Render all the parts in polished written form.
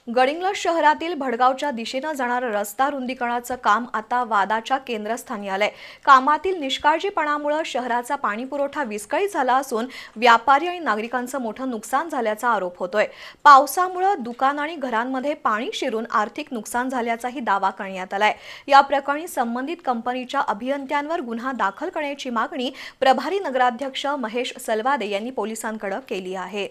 गडिंग्लज शहरातील भडगावच्या दिशेने जाणारा रस्ता रुंदीकरणाचं काम आता वादाच्या केंद्रस्थानी आलंय। कामातील निष्काळजीपणामुळे शहराचा पाणीपुरवठा विस्कळीत झाला असून व्यापारी आणि नागरिकांचं मोठं नुकसान झाल्याचा आरोप होतोय। पावसामुळे दुकान आणि घरांमध्ये पाणी शिरून आर्थिक नुकसान झाल्याचाही दावा करण्यात आलाय। या प्रकरणी संबंधित कंपनीच्या अभियंत्यांवर गुन्हा दाखल करण्याची मागणी प्रभारी नगराध्यक्ष महेश सलवादे यांनी पोलिसांकडे केली आहे।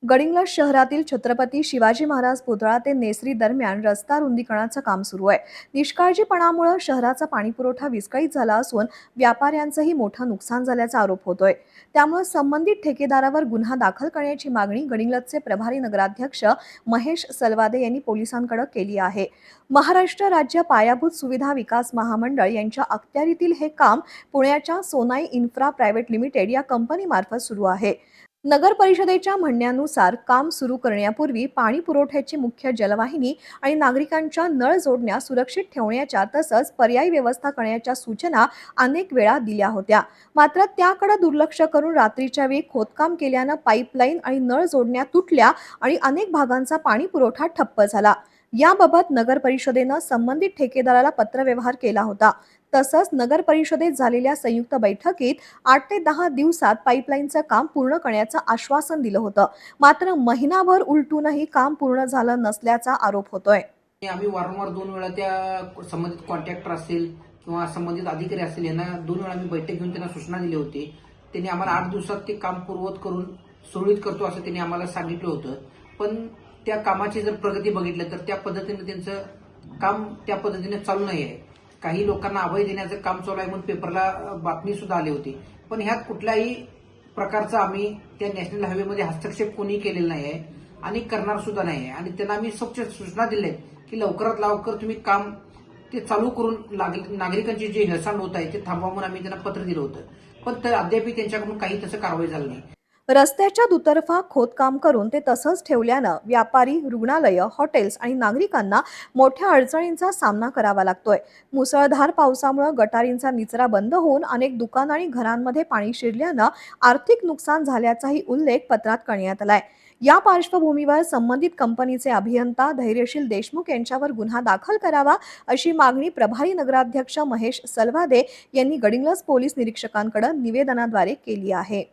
गडिंग्लज शहरातील छत्रपती शिवाजी महाराज पुतळा ते नेसरी दरम्यान रस्ता रुंदीकरणाचं काम सुरू आहे। निष्काळजीपणामुळे शहराचा पाणीपुरवठा विस्कळीत झाला असून व्यापाऱ्यांचंही मोठं नुकसान झाल्याचा आरोप होतोय। त्यामुळे संबंधित ठेकेदारावर गुन्हा दाखल करण्याची मागणी गडिंग्लजचे प्रभारी नगराध्यक्ष महेश सलवादे यांनी पोलिसांकडे केली आहे। महाराष्ट्र राज्य पायाभूत सुविधा विकास महामंडळ यांच्या अखत्यारीतील हे काम पुण्याच्या सोनाई इन्फ्रा प्रायव्हेट लिमिटेड या कंपनीमार्फत सुरू आहे। नगर परिषदेच्या म्हणण्यानुसार काम सुरू करण्यापूर्वी पाणी पुरवठ्याची मुख्य जलवाहिनी आणि नागरिकांच्या नळ जोडण्या सुरक्षित ठेवण्याच्या तसंच पर्यायी व्यवस्था करण्याच्या सूचना अनेक वेळा दिल्या होत्या। मात्र त्याकडे दुर्लक्ष करून रात्रीच्या वेळी खोदकाम केल्यानं पाईपलाईन आणि नळ जोडण्या तुटल्या आणि अनेक भागांचा पाणी पुरवठा ठप्प झाला। याबाबत नगर परिषदेनं संबंधित ठेकेदाराला पत्रव्यवहार केला होता। तसंच नगर परिषदेत झालेल्या संयुक्त बैठकीत 8 ते 10 दिवसात पाईपलाईनचं काम पूर्ण करण्याचं आश्वासन दिलं होतं। मात्र महिनाभर उलटूनही काम पूर्ण झालं नसल्याचा आरोप होतोय। आम्ही वारंवार 2 वेळा त्या संबंधित कॉन्ट्रॅक्टर असेल किंवा संबंधित अधिकारी असेल यांना 2 वेळा आम्ही बैठक घेऊन त्यांना सूचना दिली होती। त्यांनी आम्हाला 8 दिवसात ते काम पूर्ववत करून सुरळीत करतो असं त्यांनी आम्हाला सांगितलं होतं। पण त्या कामाची जर प्रगती बघितलं तर त्या पद्धतीने त्यांचं काम त्या पद्धतीने चालू नाही आहे। काही लोकांना अभय देण्याचं काम चालू आहे म्हणून पेपरला बातमी सुद्धा आली होती। पण ह्यात कुठल्याही प्रकारचा आम्ही त्या नॅशनल हायवेमध्ये हस्तक्षेप कोणी केलेला नाही आहे आणि करणार सुद्धा नाही आहे। आणि त्यांना आम्ही स्वच्छ सूचना दिल्या की लवकरात लवकर तुम्ही काम ते चालू करून नागरिकांची जी हेळसांड होत आहे ते थांबवा म्हणून आम्ही त्यांना पत्र दिलं होतं। पण अद्याप त्यांच्याकडून काही तसं कारवाई झाली नाही। रस्त्याच्या दुतर्फा खोदकाम करून ते तसंच ठेवल्यानं व्यापारी, रुग्णालयं, हॉटेल्स आणि नागरिकांना मोठ्या अडचणींचा सामना करावा लागतोय। मुसळधार पावसामुळे गटारींचा निचरा बंद होऊन अनेक दुकान आणि घरांमध्ये पाणी शिरल्यानं आर्थिक नुकसान झाल्याचाही उल्लेख पत्रात करण्यात आलाय। या पार्श्वभूमीवर संबंधित कंपनीचे अभियंता धैर्यशील देशमुख यांच्यावर गुन्हा दाखल करावा अशी मागणी प्रभारी नगराध्यक्ष महेश सलवादे यांनी गडिंग्लज पोलीस निरीक्षकांकडे निवेदनाद्वारे केली आहे।